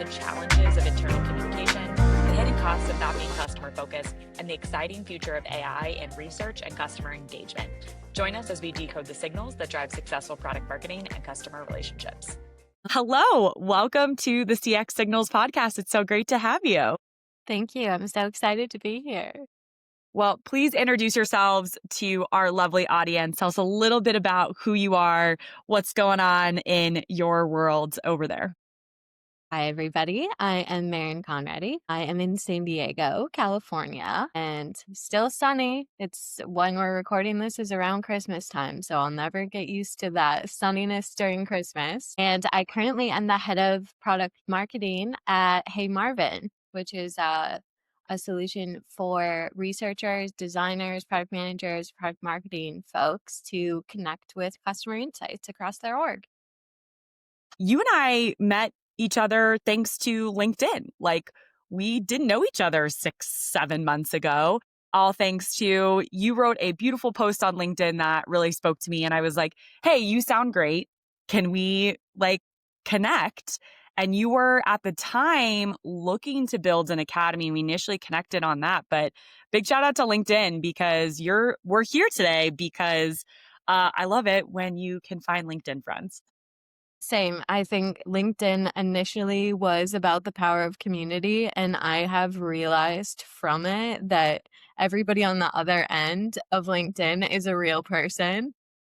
the challenges of internal communication, the hidden costs of not being customer focused, and the exciting future of AI in research and customer engagement. Join us as we decode the signals that drive successful product marketing and customer relationships. Hello, welcome to the CX Signals podcast. It's so great to have you. Thank you. I'm so excited to be here. Well, please introduce yourselves to our lovely audience. Tell us a little bit about who you are, what's going on in your world over there. Hi, everybody. I am Marin Conradi. I am in San Diego, California, and still sunny. It's when we're recording this is around Christmas time, so I'll never get used to that sunniness during Christmas. And I currently am the head of product marketing at Hey Marvin, which is a solution for researchers, designers, product managers, product marketing folks to connect with customer insights across their org. You and I met each other thanks to LinkedIn. Like, we didn't know each other 6-7 months ago. All thanks to you wrote a beautiful post on LinkedIn that really spoke to me. And I was like, hey, you sound great. Can we connect? And you were at the time looking to build an academy. We initially connected on that, but big shout out to LinkedIn because we're here today because I love it when you can find LinkedIn friends. Same. I think LinkedIn initially was about the power of community, and I have realized from it that everybody on the other end of LinkedIn is a real person.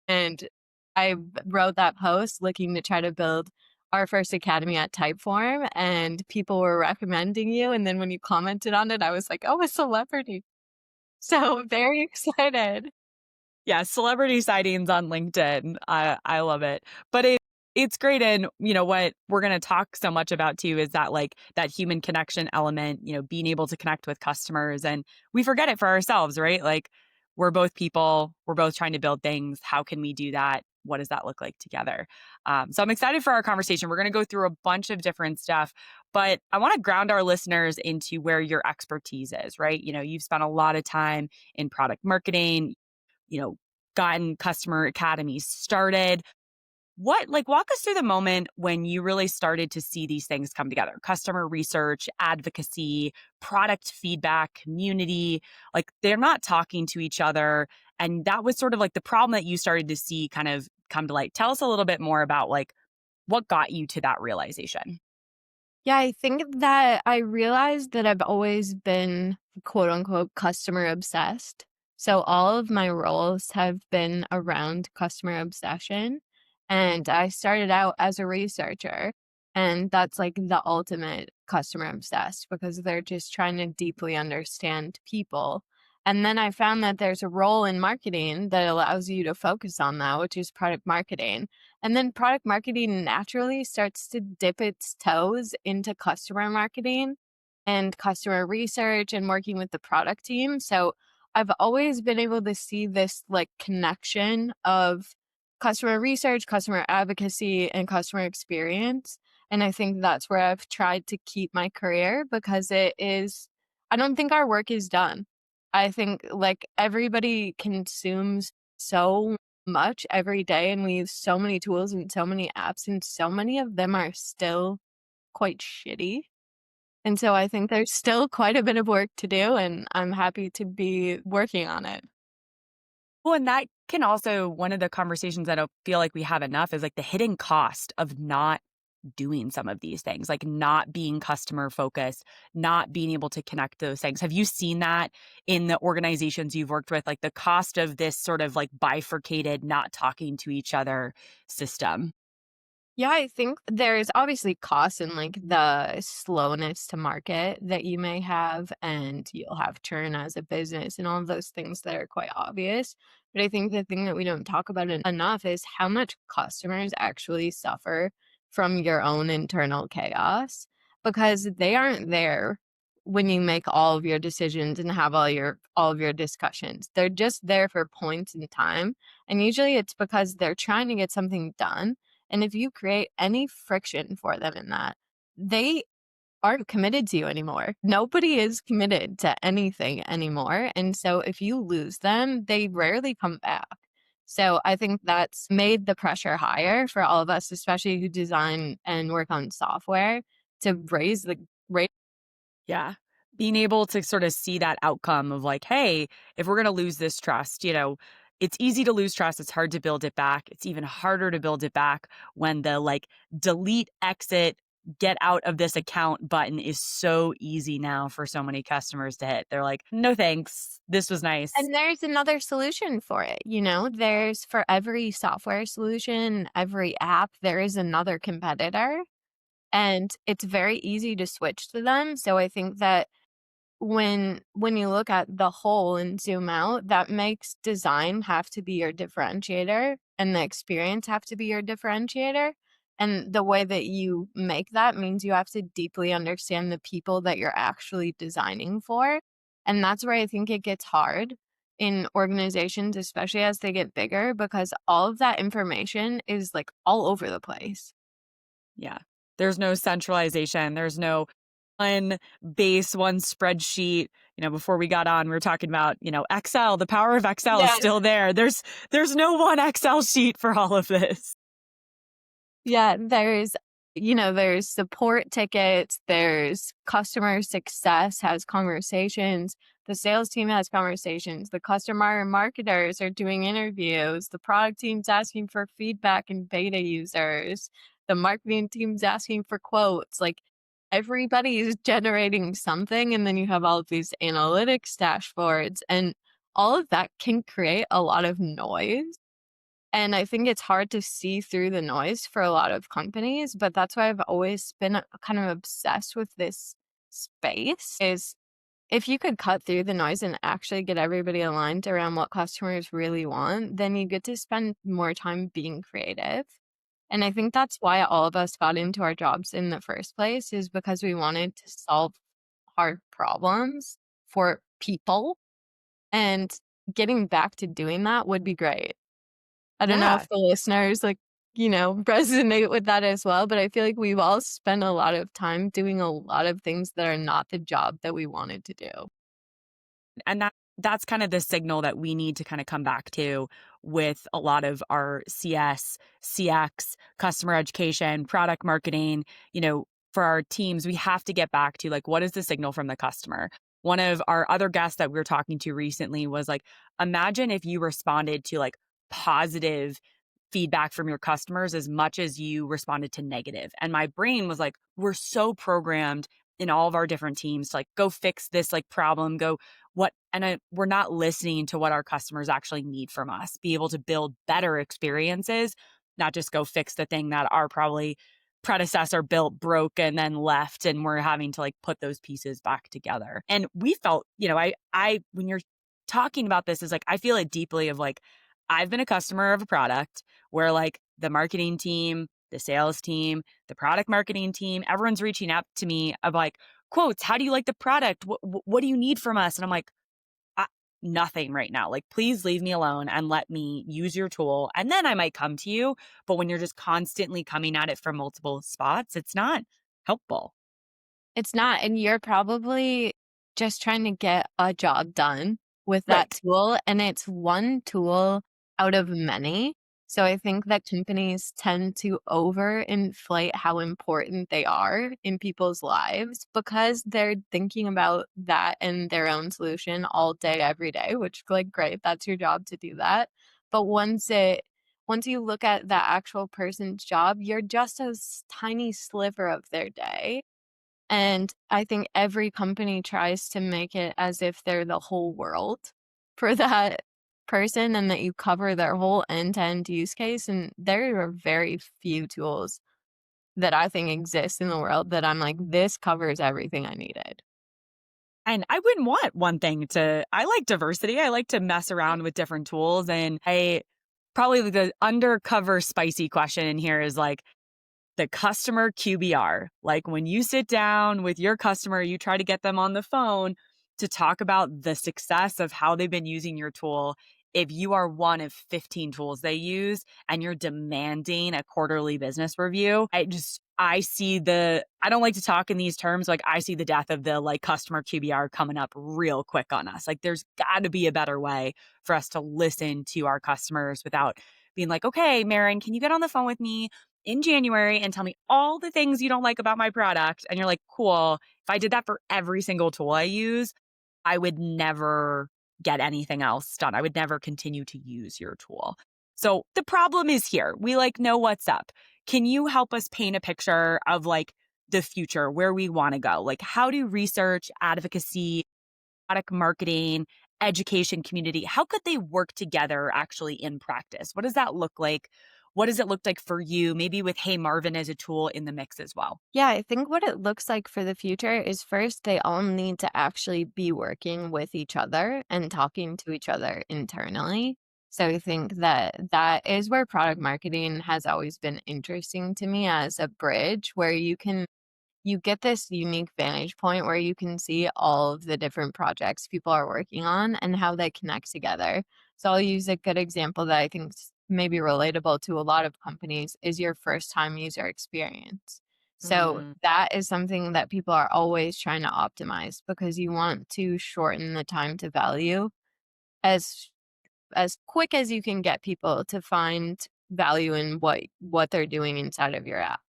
And I wrote that post looking to try to build our first academy at Typeform, and people were recommending you. And then when you commented on it, I was like, oh, a celebrity. So very excited. Yeah, celebrity sightings on LinkedIn. I love it. But it's great. And, what we're going to talk so much about too is that that human connection element, being able to connect with customers. And we forget it for ourselves, right? Like, we're both people, we're both trying to build things. How can we do that? What does that look like together? So I'm excited for our conversation. We're going to go through a bunch of different stuff, but I want to ground our listeners into where your expertise is, right? You've spent a lot of time in product marketing, gotten customer academies started. Walk us through the moment when you really started to see these things come together: customer research, advocacy, product feedback, community. Like, they're not talking to each other. And that was sort of the problem that you started to see kind of come to light. Tell us a little bit more about what got you to that realization. Yeah, I think that I realized that I've always been quote unquote customer obsessed. So all of my roles have been around customer obsession. And I started out as a researcher, and that's like the ultimate customer obsessed because they're just trying to deeply understand people. And then I found that there's a role in marketing that allows you to focus on that, which is product marketing. And then product marketing naturally starts to dip its toes into customer marketing and customer research and working with the product team. So I've always been able to see this connection of customer research, customer advocacy, and customer experience. And I think that's where I've tried to keep my career because I don't think our work is done. I think everybody consumes so much every day, and we use so many tools and so many apps, and so many of them are still quite shitty. And so I think there's still quite a bit of work to do, and I'm happy to be working on it. Well, and that can also, one of the conversations I don't feel like we have enough is the hidden cost of not doing some of these things, not being customer focused, not being able to connect those things. Have you seen that in the organizations you've worked with, the cost of this sort of bifurcated, not talking to each other system? Yeah, I think there's obviously costs and the slowness to market that you may have, and you'll have churn as a business and all of those things that are quite obvious. But I think the thing that we don't talk about enough is how much customers actually suffer from your own internal chaos because they aren't there when you make all of your decisions and have all of your discussions. They're just there for points in time. And usually it's because they're trying to get something done, and if you create any friction for them in that, they aren't committed to you anymore. Nobody is committed to anything anymore. And so if you lose them, they rarely come back. So I think that's made the pressure higher for all of us, especially who design and work on software, to raise. Yeah. Being able to sort of see that outcome of like, hey, if we're going to lose this trust, it's easy to lose trust. It's hard to build it back. It's even harder to build it back when the like delete, exit, get out of this account button is so easy now for so many customers to hit. They're like, no thanks. This was nice. And there's another solution for it, there's for every software solution, every app, there is another competitor, and it's very easy to switch to them. So I think that when you look at the whole and zoom out, that makes design have to be your differentiator and the experience have to be your differentiator. And the way that you make that means you have to deeply understand the people that you're actually designing for. And that's where I think it gets hard in organizations, especially as they get bigger, because all of that information is like all over the place. Yeah. There's no centralization. There's no one base, one spreadsheet. Before we got on, we were talking about, Excel. The power of Excel is Yeah. still there. There's no one Excel sheet for all of this. Yeah, there's support tickets, there's customer success has conversations, the sales team has conversations, the customer marketers are doing interviews, the product team's asking for feedback and beta users, the marketing team's asking for quotes. Like everybody is generating something, and then you have all of these analytics dashboards, and all of that can create a lot of noise. And I think it's hard to see through the noise for a lot of companies, but that's why I've always been kind of obsessed with this space is if you could cut through the noise and actually get everybody aligned around what customers really want, then you get to spend more time being creative. And I think that's why all of us got into our jobs in the first place is because we wanted to solve hard problems for people, and getting back to doing that would be great. I don't know Yeah. if the listeners, resonate with that as well, but I feel like we've all spent a lot of time doing a lot of things that are not the job that we wanted to do. And that's kind of the signal that we need to kind of come back to with a lot of our CS, CX, customer education, product marketing, for our teams, we have to get back to like, what is the signal from the customer? One of our other guests that we were talking to recently was like, imagine if you responded to like positive feedback from your customers as much as you responded to negative. And my brain was like, we're so programmed in all of our different teams to like go fix this like problem, go what and we're not listening to what our customers actually need from us. Be able to build better experiences, not just go fix the thing that our probably predecessor built, broke, and then left, and we're having to like put those pieces back together. And we felt, I when you're talking about this is like I feel it deeply of like I've been a customer of a product where like the marketing team, the sales team, the product marketing team, everyone's reaching out to me of like quotes. How do you like the product? What do you need from us? And I'm like, I, nothing right now. Like, please leave me alone and let me use your tool. And then I might come to you. But when you're just constantly coming at it from multiple spots, it's not helpful. It's not, and you're probably just trying to get a job done with that Right. tool, and it's one tool out of many. So I think that companies tend to overinflate how important they are in people's lives because they're thinking about that and their own solution all day, every day, which like great, that's your job to do that. But once you look at that actual person's job, you're just a tiny sliver of their day. And I think every company tries to make it as if they're the whole world for that person and that you cover their whole end-to-end use case. And there are very few tools that I think exist in the world that I'm like, this covers everything I needed. And I wouldn't want one thing I like diversity. I like to mess around with different tools. And I probably the undercover spicy question in here is like, the customer QBR. Like when you sit down with your customer, you try to get them on the phone to talk about the success of how they've been using your tool. If you are one of 15 tools they use and you're demanding a quarterly business review, I don't like to talk in these terms. Like I see the death of the like customer QBR coming up real quick on us. Like there's got to be a better way for us to listen to our customers without being like, okay, Marin, can you get on the phone with me? in January and tell me all the things you don't like about my product. And you're like, cool. If I did that for every single tool I use, I would never get anything else done. I would never continue to use your tool. So the problem is here. We like know what's up. Can you help us paint a picture of like the future, where we want to go? Like, how do research, advocacy, product marketing, education community, how could they work together actually in practice? What does that look like? What does it look like for you? Maybe with Hey Marvin as a tool in the mix as well. Yeah, I think what it looks like for the future is first, they all need to actually be working with each other and talking to each other internally. So I think that that is where product marketing has always been interesting to me as a bridge where you get this unique vantage point where you can see all of the different projects people are working on and how they connect together. So I'll use a good example that I think maybe relatable to a lot of companies is your first time user experience. So Mm, that is something that people are always trying to optimize because you want to shorten the time to value as as quick as you can get people to find value in what they're doing inside of your app.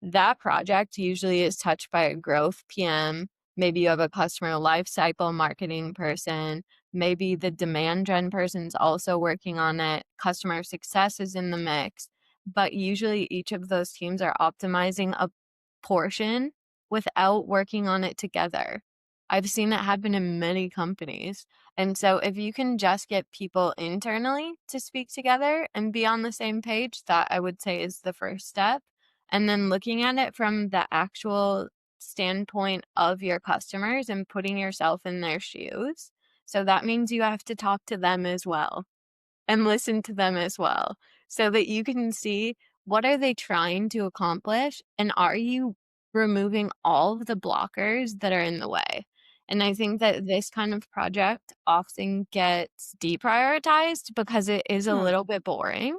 That project usually is touched by a growth PM. Maybe you have a customer lifecycle marketing person. Maybe the demand gen person's also working on it. Customer success is in the mix. But usually each of those teams are optimizing a portion without working on it together. I've seen it happen in many companies. And so if you can just get people internally to speak together and be on the same page, that I would say is the first step. And then looking at it from the actual standpoint of your customers and putting yourself in their shoes. So that means you have to talk to them as well and listen to them as well so that you can see what are they trying to accomplish and are you removing all of the blockers that are in the way. And I think that this kind of project often gets deprioritized because it is a hmm, little bit boring.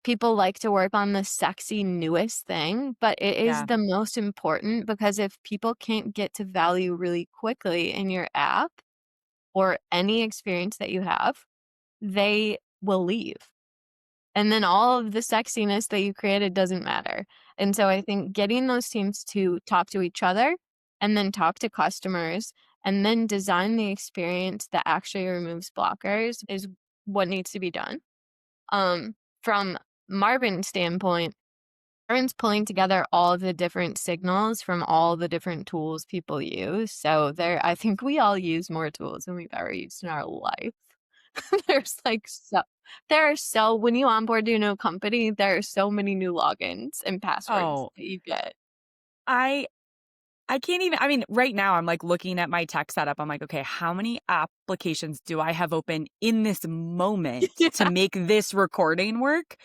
People like to work on the sexy newest thing, but it is yeah, the most important because if people can't get to value really quickly in your app or any experience that you have, they will leave. And then all of the sexiness that you created doesn't matter. And so I think getting those teams to talk to each other and then talk to customers and then design the experience that actually removes blockers is what needs to be done. From Marvin's standpoint, Marvin's pulling together all of the different signals from all the different tools people use. So I think we all use more tools than we've ever used in our life. There's like so there are so when you onboard to a new company, there are so many new logins and passwords oh, that you get. I I can't even, I mean, right now I'm like looking at my tech setup. I'm like, okay, how many applications do I have open in this moment to Yeah. make this recording work?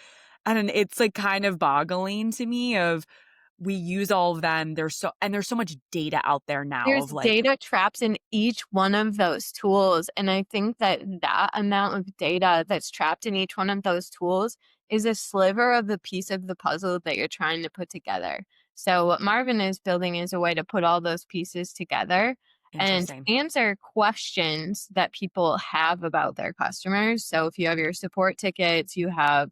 And it's like kind of boggling to me of we use all of them. There's so much data out there now There's of like, data trapped in each one of those tools, and I think that that amount of data that's trapped in each one of those tools is a sliver of the piece of the puzzle that you're trying to put together. So what Marvin is building is a way to put all those pieces together and interesting. answer questions that people have about their customers. So if you have your support tickets, you have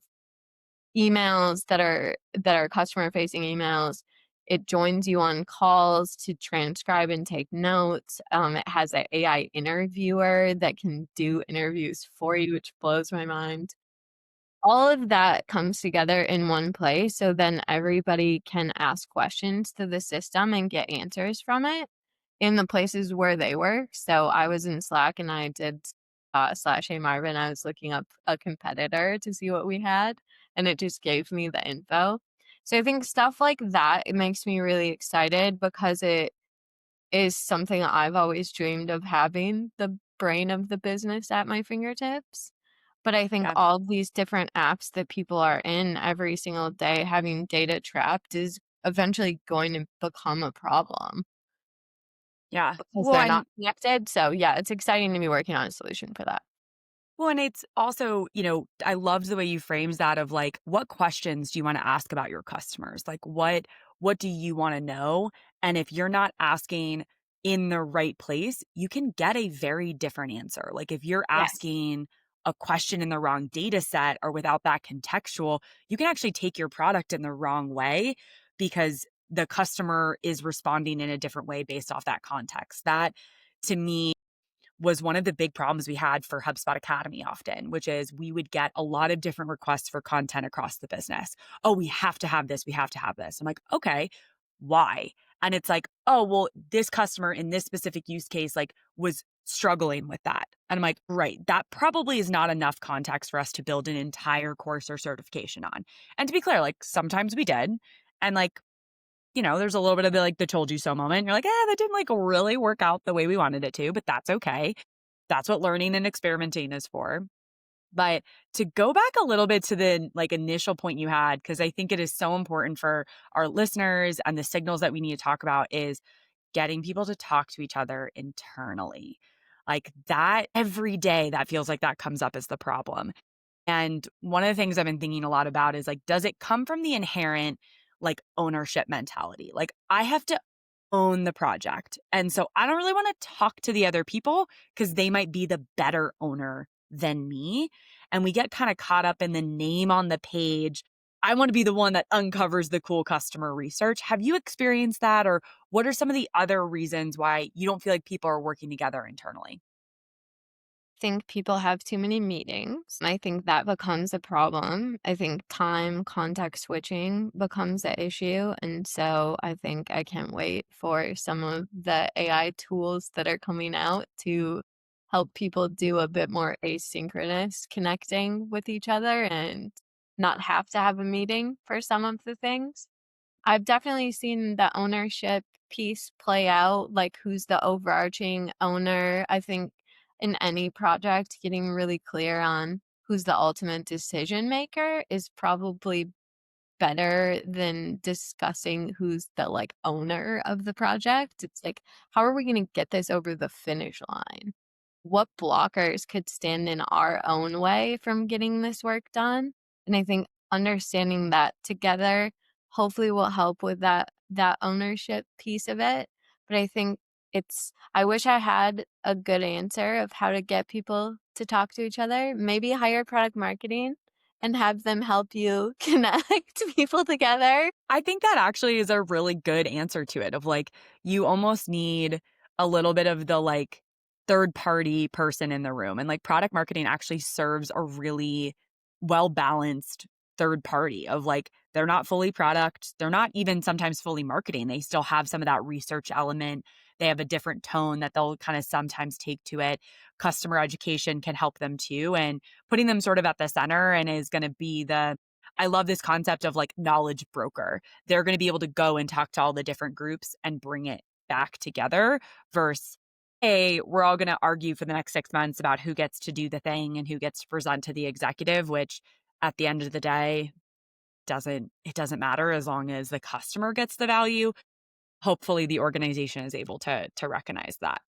emails that are customer facing emails. It joins you on calls to transcribe and take notes. It has an AI interviewer that can do interviews for you, which blows my mind. All of that comes together in one place, so then everybody can ask questions to the system and get answers from it in the places where they work. So I was in Slack and I did slash Hey Marvin. I was looking up a competitor to see what we had, and it just gave me the info. So I think stuff like that, it makes me really excited because it is something I've always dreamed of having the brain of the business at my fingertips. But I think Yeah. all these different apps that people are in every single day having data trapped is eventually going to become a problem Yeah. because they're not connected. So yeah, it's exciting to be working on a solution for that. Well, and it's also, I loved the way you framed that of like, what questions do you want to ask about your customers? Like, what do you want to know? And if you're not asking in the right place, you can get a very different answer. Like if you're Yes. asking a question in the wrong data set or without that contextual, you can actually take your product in the wrong way because the customer is responding in a different way based off that context. That to me was one of the big problems we had for HubSpot Academy often, which is we would get a lot of different requests for content across the business. Oh, we have to have this. We have to have this. I'm like, okay, why? And it's like, oh, well, this customer in this specific use case, like, was struggling with that. And I'm like, right, that probably is not enough context for us to build an entire course or certification on. And to be clear, like, sometimes we did. And like, there's a little bit of the like the told you so moment. You're like, that didn't like really work out the way we wanted it to, but that's okay. That's what learning and experimenting is for. But to go back a little bit to the like initial point you had, because I think it is so important for our listeners and the signals that we need to talk about is getting people to talk to each other internally. Like that every day, that feels like that comes up as the problem. And one of the things I've been thinking a lot about is like, does it come from the inherent like ownership mentality? Like, I have to own the project. And so I don't really want to talk to the other people because they might be the better owner than me. And we get kind of caught up in the name on the page. I want to be the one that uncovers the cool customer research. Have you experienced that? Or what are some of the other reasons why you don't feel like people are working together internally? Think people have too many meetings. I think that becomes a problem. I think time context switching becomes an issue. And so I think I can't wait for some of the AI tools that are coming out to help people do a bit more asynchronous connecting with each other and not have to have a meeting for some of the things. I've definitely seen the ownership piece play out, like who's the overarching owner. I think in any project, getting really clear on who's the ultimate decision maker is probably better than discussing who's the like owner of the project. It's like, how are we going to get this over the finish line? What blockers could stand in our own way from getting this work done? And I think understanding that together hopefully will help with that ownership piece of it. But I think I wish I had a good answer of how to get people to talk to each other. Maybe hire product marketing and have them help you connect people together. I think that actually is a really good answer to it of like, you almost need a little bit of the like third party person in the room. And like product marketing actually serves a really well balanced third party of like, they're not fully product. They're not even sometimes fully marketing. They still have some of that research element. They have a different tone that they'll kind of sometimes take to it. Customer education can help them too. And putting them sort of at the center and is going to be I love this concept of like knowledge broker. They're going to be able to go and talk to all the different groups and bring it back together versus, hey, we're all going to argue for the next 6 months about who gets to do the thing and who gets to present to the executive, which at the end of the day doesn't matter as long as the customer gets the value. Hopefully the organization is able to recognize that.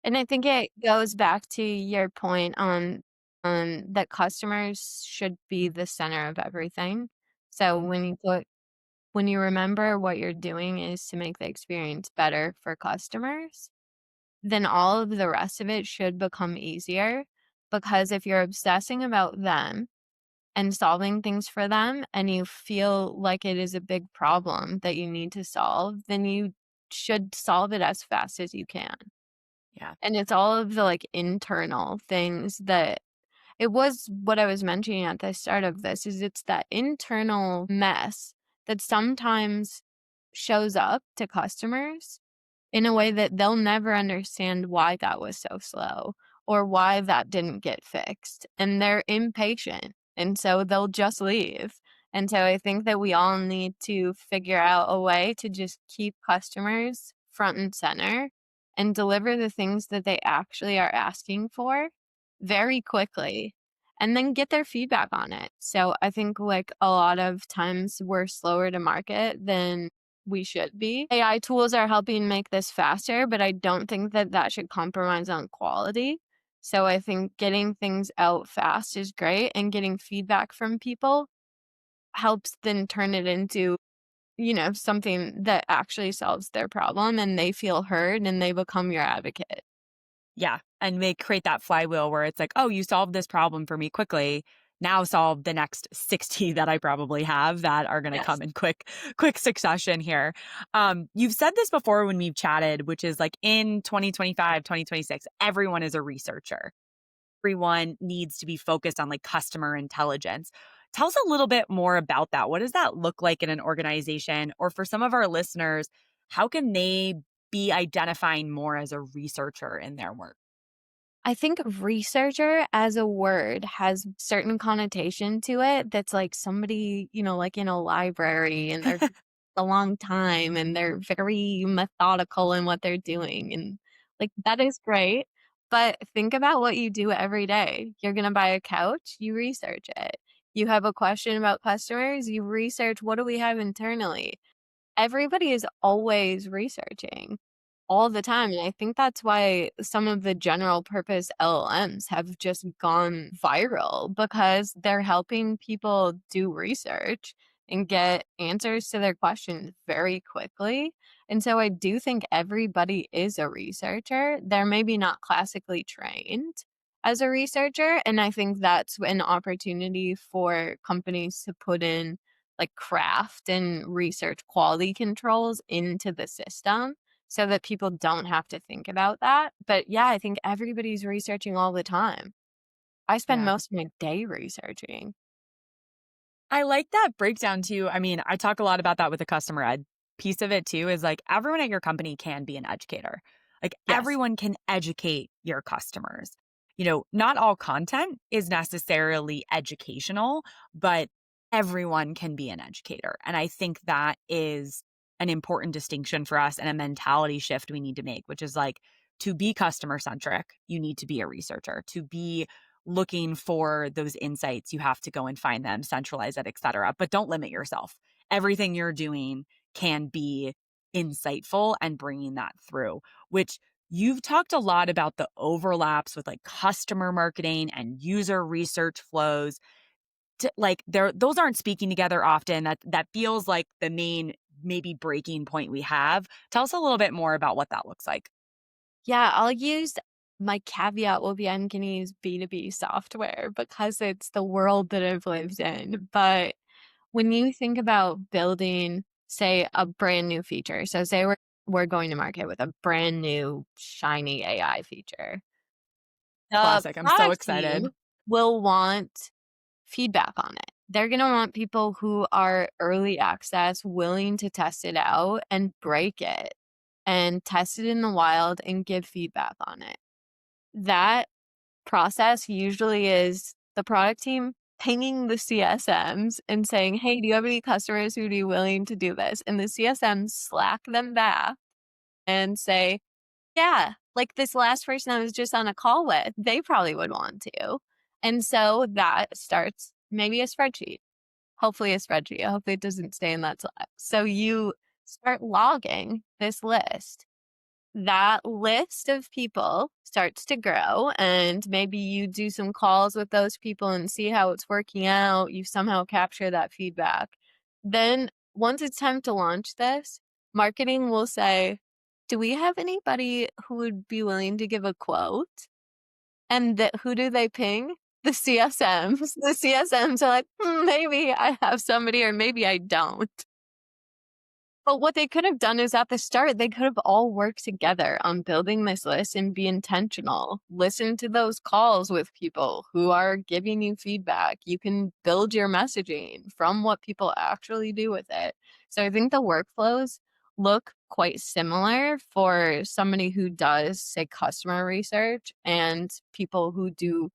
And I think it goes back to your point on that customers should be the center of everything. So when you remember what you're doing is to make the experience better for customers, then all of the rest of it should become easier. Because if you're obsessing about them and solving things for them and you feel like it is a big problem that you need to solve, then you should solve it as fast as you can. Yeah. And it's all of the, like, internal things that it was what I was mentioning at the start of this, is it's that internal mess that sometimes shows up to customers in a way that they'll never understand why that was so slow or why that didn't get fixed, and they're impatient, and so they'll just leave. And so I think that we all need to figure out a way to just keep customers front and center and deliver the things that they actually are asking for very quickly and then get their feedback on it. So I think like a lot of times we're slower to market than we should be. AI tools are helping make this faster, but I don't think that that should compromise on quality. So I think getting things out fast is great, and getting feedback from people helps then turn it into, something that actually solves their problem and they feel heard and they become your advocate. Yeah, and they create that flywheel where it's like, "Oh, you solved this problem for me quickly. Now solve the next 60 that I probably have that are gonna Yes. come in quick succession here." You've said this before when we've chatted, which is like in 2025, 2026, everyone is a researcher. Everyone needs to be focused on, like, customer intelligence. Tell us a little bit more about that. What does that look like in an organization? Or for some of our listeners, how can they be identifying more as a researcher in their work? I think researcher as a word has certain connotation to it that's like somebody, like in a library and they're a long time and they're very methodical in what they're doing. And like that is great. But think about what you do every day. You're going to buy a couch, you research it. You have a question about customers, you research what do we have internally. Everybody is always researching all the time, and I think that's why some of the general purpose LLMs have just gone viral because they're helping people do research and get answers to their questions very quickly. And so I do think everybody is a researcher. They're maybe not classically trained as a researcher, and I think that's an opportunity for companies to put in like craft and research quality controls into the system so that people don't have to think about that. But yeah, I think everybody's researching all the time. I spend Yeah. most of my day researching. I like that breakdown too. I mean, I talk a lot about that with the customer ed piece of it too, is like everyone at your company can be an educator. Like Yes. everyone can educate your customers. Not all content is necessarily educational, but everyone can be an educator. And I think that is an important distinction for us and a mentality shift we need to make, which is like to be customer centric, you need to be a researcher. To be looking for those insights, you have to go and find them, centralize it, et cetera. But don't limit yourself. Everything you're doing can be insightful and bringing that through, which you've talked a lot about the overlaps with like customer marketing and user research flows. Like those aren't speaking together often. That feels like the main maybe breaking point we have. Tell us a little bit more about what that looks like. Yeah, I'll use my caveat will be I'm going to use B2B software because it's the world that I've lived in. But when you think about building, say, a brand new feature, so say we're going to market with a brand new shiny AI feature, the Classic. I'm so product team excited. will want feedback on it. They're going to want people who are early access, willing to test it out and break it and test it in the wild and give feedback on it. That process usually is the product team pinging the CSMs and saying, "Hey, do you have any customers who'd be willing to do this?" And the CSMs slack them back and say, "Yeah, like this last person I was just on a call with, they probably would want to." And so that starts maybe a spreadsheet, hopefully a spreadsheet. Hopefully it doesn't stay in that Slack. So you start logging this list. That list of people starts to grow, and maybe you do some calls with those people and see how it's working out. You somehow capture that feedback. Then, once it's time to launch this, marketing will say, "Do we have anybody who would be willing to give a quote?" And who do they ping? The CSMs. The CSMs are like, maybe I have somebody, or maybe I don't." But what they could have done is at the start, they could have all worked together on building this list and be intentional. Listen to those calls with people who are giving you feedback. You can build your messaging from what people actually do with it. So I think the workflows look quite similar for somebody who does, say, customer research and people who do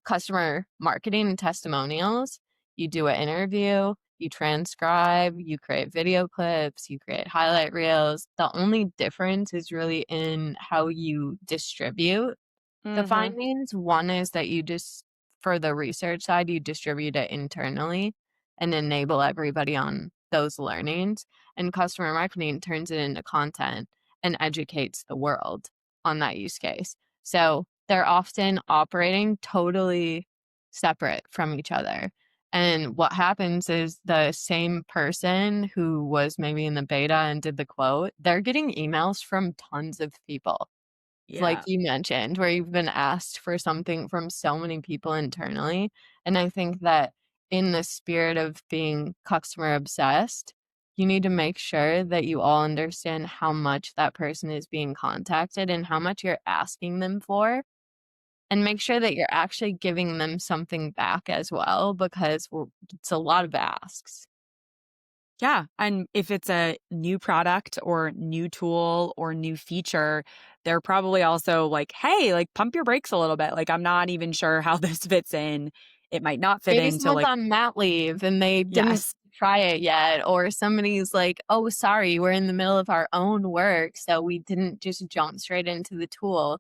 customer marketing and testimonials. You do an interview, you transcribe, you create video clips, you create highlight reels. The only difference is really in how you distribute the Mhm. findings. One is that you just, for the research side, you distribute it internally and enable everybody on those learnings. And customer marketing turns it into content and educates the world on that use case. So they're often operating totally separate from each other. And what happens is the same person who was maybe in the beta and did the quote, they're getting emails from tons of people like Yeah. you mentioned, where you've been asked for something from so many people internally. And I think that in the spirit of being customer obsessed, you need to make sure that you all understand how much that person is being contacted and how much you're asking them for, and make sure that you're actually giving them something back as well because it's a lot of asks. Yeah, and if it's a new product or new tool or new feature, they're probably also like, "Hey, like, pump your brakes a little bit. Like, I'm not even sure how this fits in. It might not fit Maybe into, someone's like." on mat leave and they didn't Yes. try it yet, or somebody's like, "Oh, sorry, we're in the middle of our own work, so we didn't just jump straight into the tool."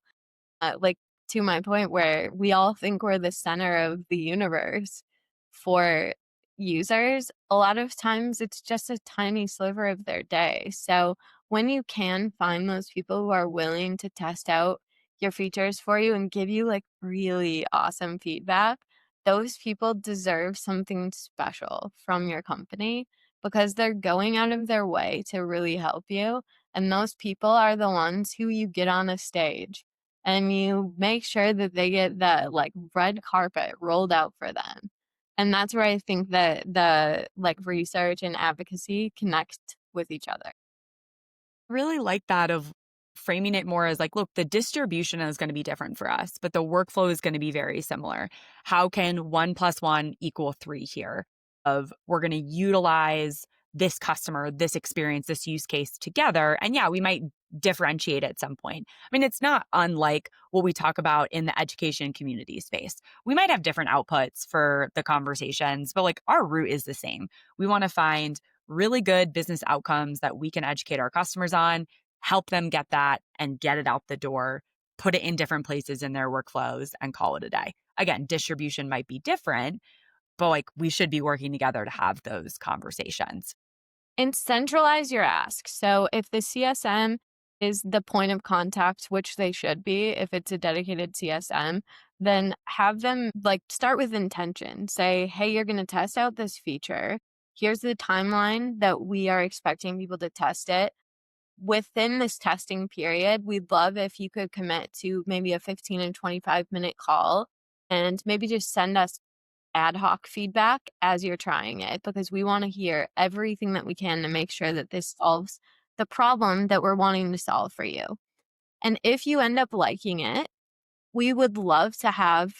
Like, to my point where we all think we're the center of the universe for users, a lot of times it's just a tiny sliver of their day. So when you can find those people who are willing to test out your features for you and give you like really awesome feedback, those people deserve something special from your company because they're going out of their way to really help you. And those people are the ones who you get on a stage and you make sure that they get the, like, red carpet rolled out for them. And that's where I think that the, like, research and advocacy connect with each other. Really like that of framing it more as like, look, the distribution is going to be different for us, but the workflow is going to be very similar. How can 1 + 1 = 3 here? Of we're going to utilize this customer, this experience, this use case together. And yeah, we might differentiate at some point. I mean, it's not unlike what we talk about in the education community space. We might have different outputs for the conversations, but like our root is the same. We want to find really good business outcomes that we can educate our customers on, help them get that and get it out the door, put it in different places in their workflows and call it a day. Again, distribution might be different, but like we should be working together to have those conversations. And centralize your ask. So if the CSM is the point of contact, which they should be if it's a dedicated CSM, then have them like start with intention. Say, hey, you're going to test out this feature. Here's the timeline that we are expecting people to test it. Within this testing period, we'd love if you could commit to maybe a 15 and 25-minute call and maybe just send us ad hoc feedback as you're trying it because we want to hear everything that we can to make sure that this solves the problem that we're wanting to solve for you. And if you end up liking it, we would love to have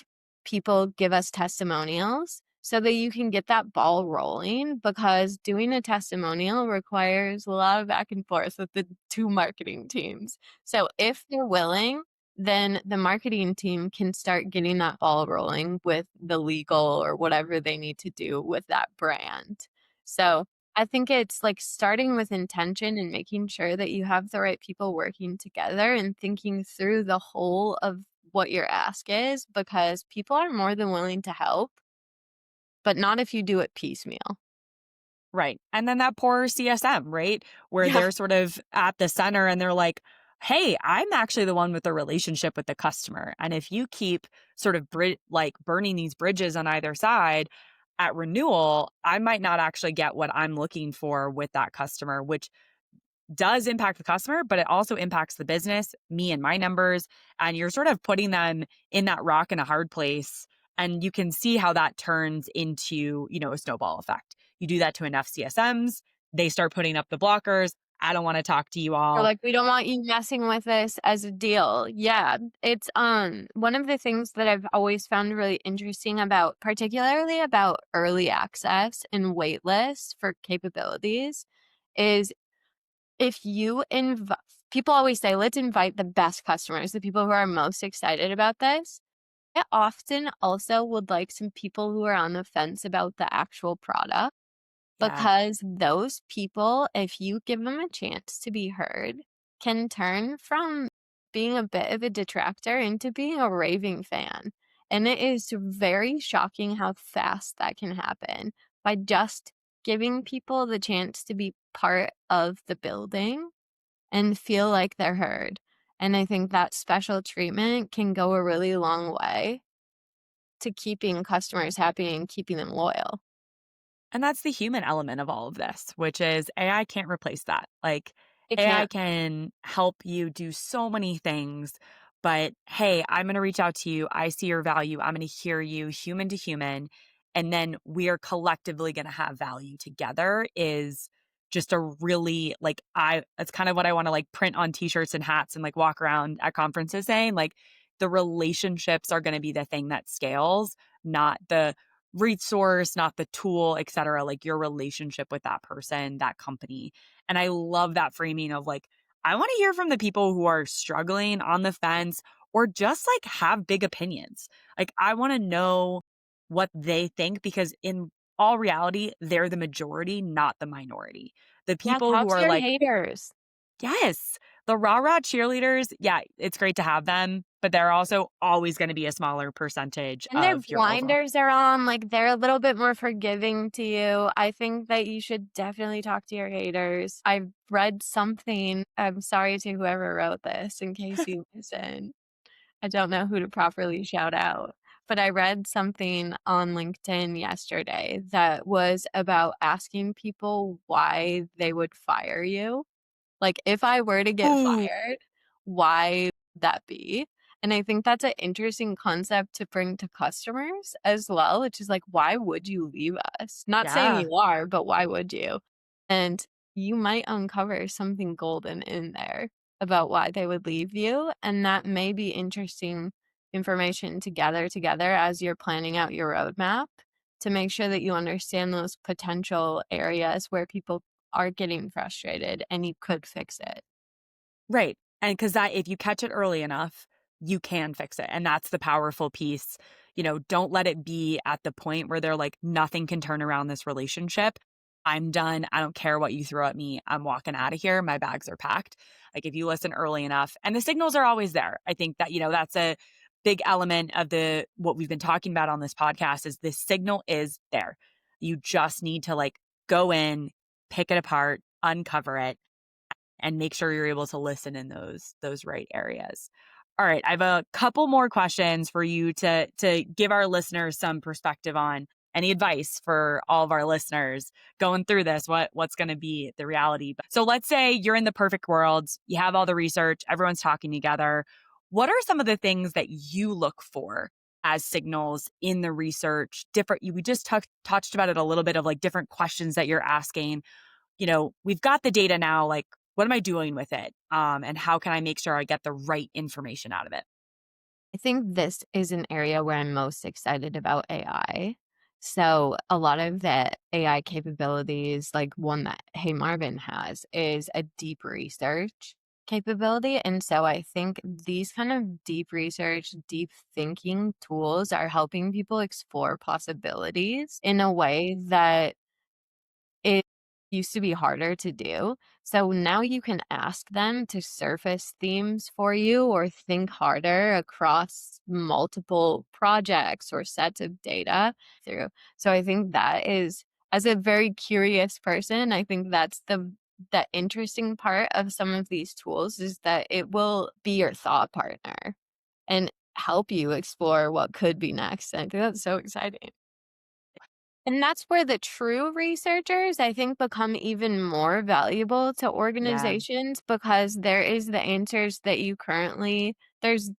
people give us testimonials so that you can get that ball rolling because doing a testimonial requires a lot of back and forth with the two marketing teams. So if they're willing, then the marketing team can start getting that ball rolling with the legal or whatever they need to do with that brand. So I think it's like starting with intention and making sure that you have the right people working together and thinking through the whole of what your ask is because people are more than willing to help, but not if you do it piecemeal. Right. And then that poor CSM, right? Where Yeah. they're sort of at the center and they're like, hey, I'm actually the one with the relationship with the customer. And if you keep sort of like burning these bridges on either side at renewal, I might not actually get what I'm looking for with that customer, which does impact the customer, but it also impacts the business, me and my numbers. And you're sort of putting them in that rock and a hard place. And you can see how that turns into, a snowball effect. You do that to enough CSMs, they start putting up the blockers. I don't want to talk to you Or all. like, we don't want you messing with this as a deal. Yeah. It's one of the things that I've always found really interesting about particularly about early access and wait lists for capabilities is if you invite people always say, let's invite the best customers, the people who are most excited about this. I often also would like some people who are on the fence about the actual product Yeah. because those people, if you give them a chance to be heard, can turn from being a bit of a detractor into being a raving fan. And it is very shocking how fast that can happen by just giving people the chance to be part of the building and feel like they're heard. And I think that special treatment can go a really long way to keeping customers happy and keeping them loyal. And that's the human element of all of this, which is AI can't replace that. Like It AI can't. can help you do so many things, but hey, I'm going to reach out to you. I see your value. I'm going to hear you human to human. And then we are collectively going to have value together is just a really that's kind of what I want to like print on t-shirts and hats and like walk around at conferences saying like the relationships are going to be the thing that scales, not the resource, not the tool, et cetera, like your relationship with that person, that company. And I love that framing of like, I want to hear from the people who are struggling on the fence or just like have big opinions. Like, I want to know what they think because in all reality, they're the majority, not the minority. The Yeah, people talk who to are your like, haters. yes, the rah rah cheerleaders, yeah, it's great to have them, but they're also always going to be a smaller percentage And their of your overall. blinders are on, like, they're a little bit more forgiving to you. I think that you should definitely talk to your haters. I've read something, I'm sorry to whoever wrote this in case you listen. I don't know who to properly shout out, but I read something on LinkedIn yesterday that was about asking people why they would fire you. Like, if I were to get Ooh, fired, why would that be? And I think that's an interesting concept to bring to customers as well, which is like, why would you leave us? Not saying yeah. you are, but why would you? And you might uncover something golden in there about why they would leave you. And that may be interesting information to gather together as you're planning out your roadmap to make sure that you understand those potential areas where people are getting frustrated and you could fix it. Right. And because that if you catch it early enough, you can fix it. And that's the powerful piece. Don't let it be at the point where they're like, nothing can turn around this relationship. I'm done. I don't care what you throw at me. I'm walking out of here. My bags are packed. Like if you listen early enough, and the signals are always there. I think that, that's a big element of the what we've been talking about on this podcast is the signal is there. You just need to like go in, pick it apart, uncover it and make sure you're able to listen in those right areas. All right, I have a couple more questions for you to give our listeners some perspective on. Any advice for all of our listeners going through this? What's going to be the reality? So let's say you're in the perfect world, you have all the research, everyone's talking together. What are some of the things that you look for as signals in the research? Different. We just touched about it a little bit of like different questions that you're asking. We've got the data now, like, what am I doing with it? And how can I make sure I get the right information out of it? I think this is an area where I'm most excited about AI. So, a lot of the AI capabilities, like one that Hey Marvin has, is a deep research capability. And so, I think these kind of deep research, deep thinking tools are helping people explore possibilities in a way that it used to be harder to do. So now you can ask them to surface themes for you or think harder across multiple projects or sets of data through. So I think that is, as a very curious person, I think that's the interesting part of some of these tools is that it will be your thought partner and help you explore what could be next. I think that's so exciting. And that's where the true researchers, I think, become even more valuable to Yeah. organizations because there is the answers that there's,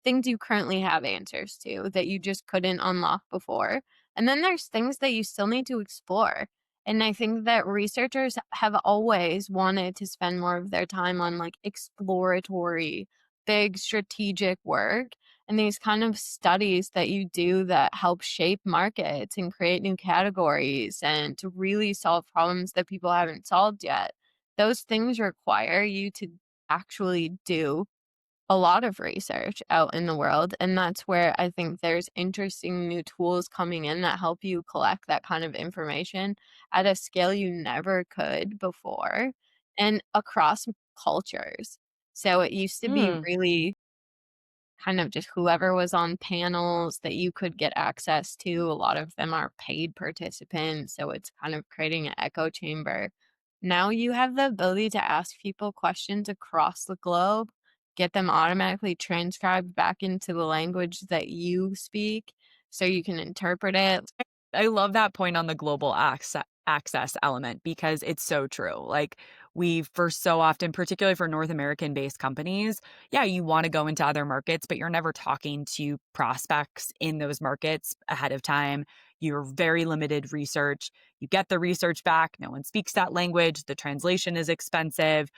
things you currently have answers to that you just couldn't unlock before. And then there's things that you still need to explore. And I think that researchers have always wanted to spend more of their time on like exploratory, big strategic work and these kind of studies that you do that help shape markets and create new categories and to really solve problems that people haven't solved yet. Those things require you to actually do a lot of research out in the world. And that's where I think there's interesting new tools coming in that help you collect that kind of information at a scale you never could before and across cultures. So it used to be Mm. really kind of just whoever was on panels that you could get access to. A lot of them are paid participants, so it's kind of creating an echo chamber. Now you have the ability to ask people questions across the globe, get them automatically transcribed back into the language that you speak so you can interpret it. I love that point on the global access element because it's so true. Like we for so often, particularly for North American based companies, yeah, you want to go into other markets, but you're never talking to prospects in those markets ahead of time. You're very limited research. You get the research back. No one speaks that language. The translation is expensive.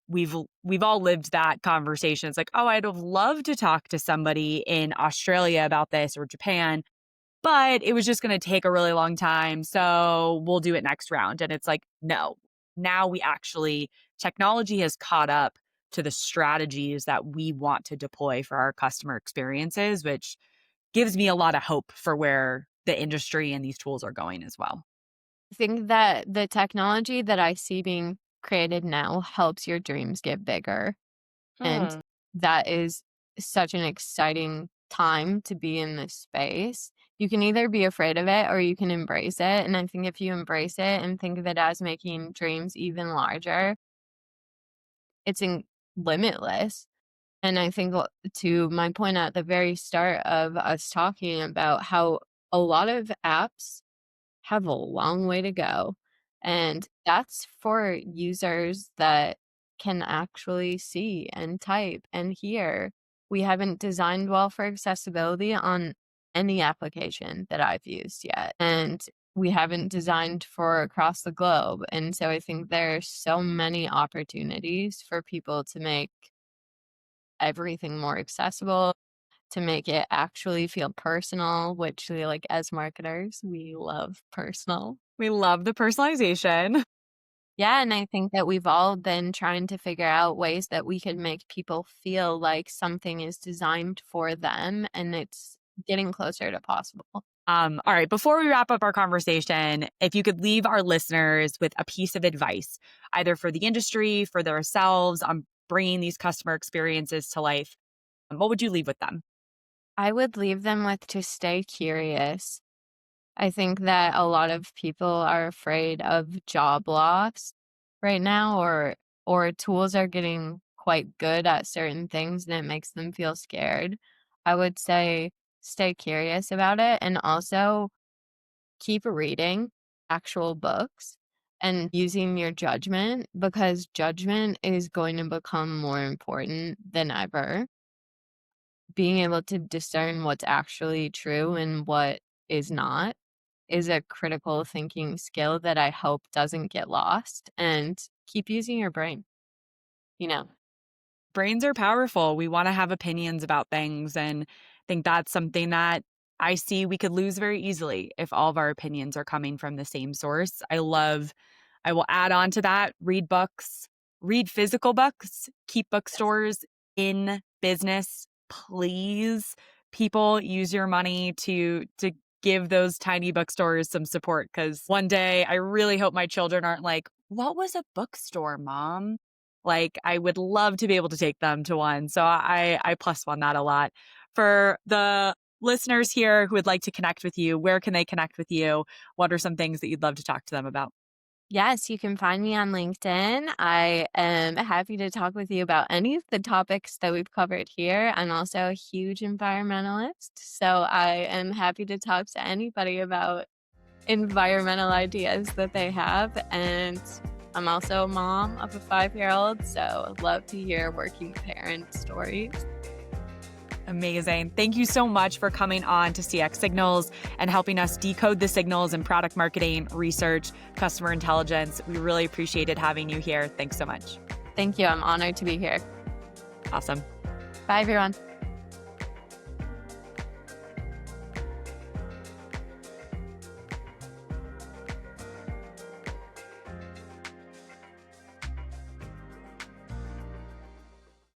We've all lived that conversation. It's like, oh, I'd have loved to talk to somebody in Australia about this or Japan, but it was just going to take a really long time. So we'll do it next round. And it's like, no, now technology has caught up to the strategies that we want to deploy for our customer experiences, which gives me a lot of hope for where the industry and these tools are going as well. I think that the technology that I see being created now helps your dreams get bigger. And Hmm. that is such an exciting time to be in this space. You can either be afraid of it or you can embrace it. And I think if you embrace it and think of it as making dreams even larger, it's limitless. And I think to my point at the very start of us talking about how a lot of apps have a long way to go. And that's for users that can actually see and type and hear. We haven't designed well for accessibility on any application that I've used yet. And we haven't designed for across the globe. And so I think there's so many opportunities for people to make everything more accessible, to make it actually feel personal, which we like as marketers, we love personal. We love the personalization. Yeah, and I think that we've all been trying to figure out ways that we can make people feel like something is designed for them and it's getting closer to possible. All right, before we wrap up our conversation, if you could leave our listeners with a piece of advice, either for the industry, for themselves, on bringing these customer experiences to life, what would you leave with them? I would leave them with to stay curious. I think that a lot of people are afraid of job loss right now, or tools are getting quite good at certain things and it makes them feel scared. I would say stay curious about it and also keep reading actual books and using your judgment because judgment is going to become more important than ever. Being able to discern what's actually true and what is not is a critical thinking skill that I hope doesn't get lost, and keep using your brain, you know? Brains are powerful. We want to have opinions about things. And I think that's something that I see we could lose very easily if all of our opinions are coming from the same source. I will add on to that, read books, read physical books, keep Yes. bookstores in business, please. People use your money to give those tiny bookstores some support because one day I really hope my children aren't like, what was a bookstore, mom? Like, I would love to be able to take them to one. So I plus one that a lot. For the listeners here who would like to connect with you, where can they connect with you? What are some things that you'd love to talk to them about? Yes, you can find me on LinkedIn. I am happy to talk with you about any of the topics that we've covered here. I'm also a huge environmentalist, so I am happy to talk to anybody about environmental ideas that they have. And I'm also a mom of a 5-year-old, so I'd love to hear working parent stories. Amazing. Thank you so much for coming on to CX Signals and helping us decode the signals in product marketing, research, customer intelligence. We really appreciated having you here. Thanks so much. Thank you. I'm honored to be here. Awesome. Bye, everyone.